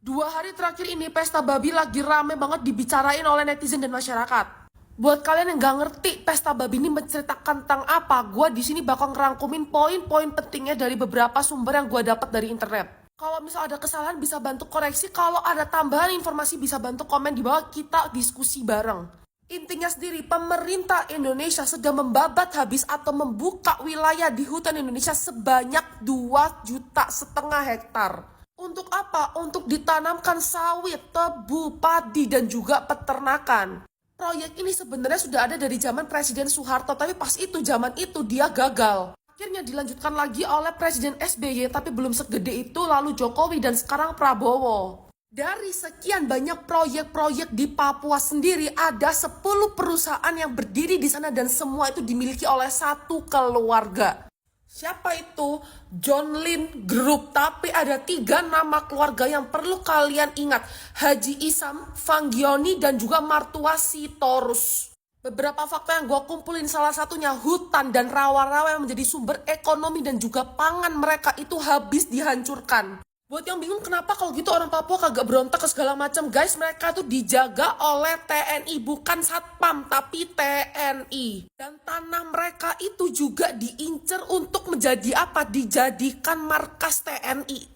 2 hari terakhir ini pesta babi lagi rame banget dibicarain oleh netizen dan masyarakat. Buat kalian yang gak ngerti pesta babi ini menceritakan tentang apa, gue di sini bakal ngerangkumin poin-poin pentingnya dari beberapa sumber yang gue dapat dari internet. Kalau misal ada kesalahan bisa bantu koreksi, kalau ada tambahan informasi bisa bantu komen di bawah, kita diskusi bareng. Intinya sendiri, pemerintah Indonesia sedang membabat habis atau membuka wilayah di hutan Indonesia sebanyak 2,5 juta hektar. Untuk apa? Untuk ditanamkan sawit, tebu, padi, dan juga peternakan. Proyek ini sebenarnya sudah ada dari zaman Presiden Soeharto, tapi pas itu zaman itu dia gagal. Akhirnya dilanjutkan lagi oleh Presiden SBY, tapi belum segede itu, lalu Jokowi, dan sekarang Prabowo. Dari sekian banyak proyek-proyek di Papua sendiri, ada 10 perusahaan yang berdiri di sana dan semua itu dimiliki oleh satu keluarga. Siapa itu? John Lin Group. Tapi ada 3 nama keluarga yang perlu kalian ingat. Haji Isam, Fanggioni, dan juga Martua Sitorus. Beberapa fakta yang gue kumpulin, salah satunya hutan dan rawa-rawa yang menjadi sumber ekonomi dan juga pangan mereka itu habis dihancurkan. Buat yang bingung kenapa kalau gitu orang Papua kagak berontak ke segala macam, guys, mereka tuh dijaga oleh TNI, bukan Satpam tapi TNI. Dan tanah mereka itu juga diincer untuk menjadi apa? Dijadikan markas TNI.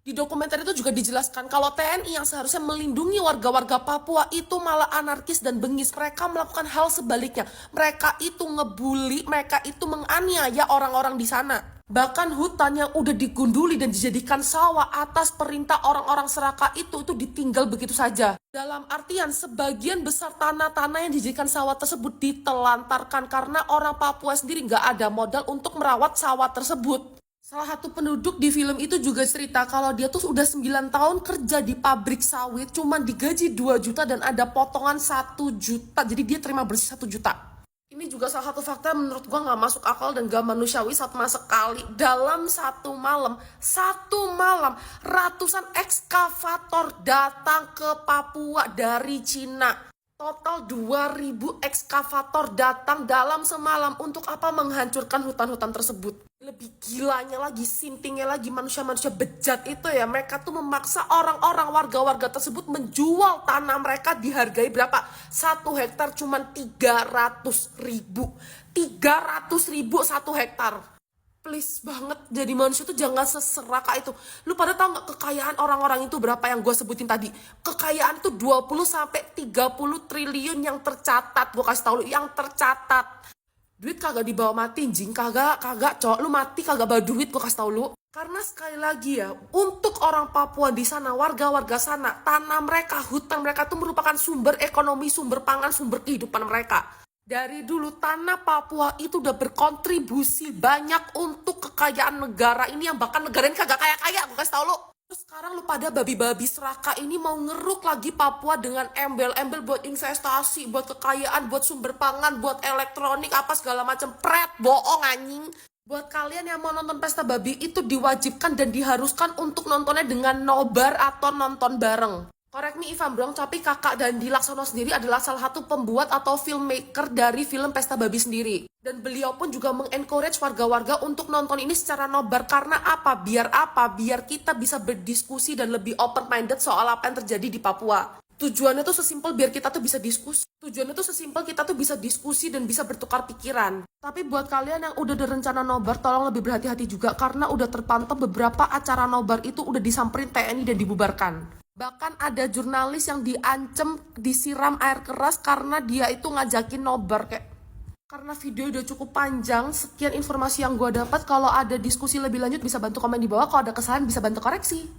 Di dokumenter itu juga dijelaskan kalau TNI yang seharusnya melindungi warga-warga Papua itu malah anarkis dan bengis. Mereka melakukan hal sebaliknya. Mereka itu ngebully, mereka itu menganiaya orang-orang di sana. Bahkan hutan yang udah digunduli dan dijadikan sawah atas perintah orang-orang Seraka itu ditinggal begitu saja. Dalam artian sebagian besar tanah-tanah yang dijadikan sawah tersebut ditelantarkan karena orang Papua sendiri nggak ada modal untuk merawat sawah tersebut. Salah satu penduduk di film itu juga cerita kalau dia tuh udah 9 tahun kerja di pabrik sawit, cuman digaji 2 juta dan ada potongan 1 juta. Jadi dia terima bersih 1 juta. Ini juga salah satu fakta menurut gua gak masuk akal dan gak manusiawi sama sekali. Dalam satu malam ratusan ekskavator datang ke Papua dari Cina. Total 2.000 ekskavator datang dalam semalam untuk apa? Menghancurkan hutan-hutan tersebut. Lebih gilanya lagi, sintingnya lagi, manusia-manusia bejat itu ya, mereka tuh memaksa orang-orang warga-warga tersebut menjual tanah mereka dihargai berapa? 1 hektar cuman 300.000. 300.000 1 hektar. Please banget, jadi manusia tuh jangan seseraka itu. Lu pada tahu nggak kekayaan orang-orang itu berapa yang gue sebutin tadi? Kekayaan tuh 20-30 triliun yang tercatat. Gue kasih tau lu, yang tercatat. Duit kagak dibawa mati, jing, kagak, cowok, lu mati kagak bawa duit, gue kasih tau lu. Karena sekali lagi ya, untuk orang Papua di sana, warga-warga sana, tanah mereka, hutan mereka tuh merupakan sumber ekonomi, sumber pangan, sumber kehidupan mereka. Dari dulu tanah Papua itu udah berkontribusi banyak untuk kekayaan negara ini yang bahkan negara ini kagak kaya-kaya, gue kasih tau lu. Terus sekarang lu pada babi-babi Seraka ini mau ngeruk lagi Papua dengan embel-embel buat investasi, buat kekayaan, buat sumber pangan, buat elektronik, apa segala macam. Pret, bohong anjing. Buat kalian yang mau nonton pesta babi itu diwajibkan dan diharuskan untuk nontonnya dengan nobar atau nonton bareng. Correct me if I'm wrong, tapi Kakak Dandi Laksono sendiri adalah salah satu pembuat atau filmmaker dari film Pesta Babi sendiri. Dan beliau pun juga mengencourage warga-warga untuk nonton ini secara nobar. Karena apa? Biar kita bisa berdiskusi dan lebih open-minded soal apa yang terjadi di Papua. Tujuannya tuh sesimpel biar kita tuh bisa diskusi. Tujuannya tuh sesimpel kita tuh bisa diskusi dan bisa bertukar pikiran. Tapi buat kalian yang udah ada rencana nobar, tolong lebih berhati-hati juga. Karena udah terpantau beberapa acara nobar itu udah disamperin TNI dan dibubarkan. Bahkan ada jurnalis yang diancem disiram air keras karena dia itu ngajakin nobar kayak. Karena video udah cukup panjang, sekian informasi yang gue dapat. Kalau ada diskusi lebih lanjut bisa bantu komen di bawah. Kalau ada kesalahan bisa bantu koreksi.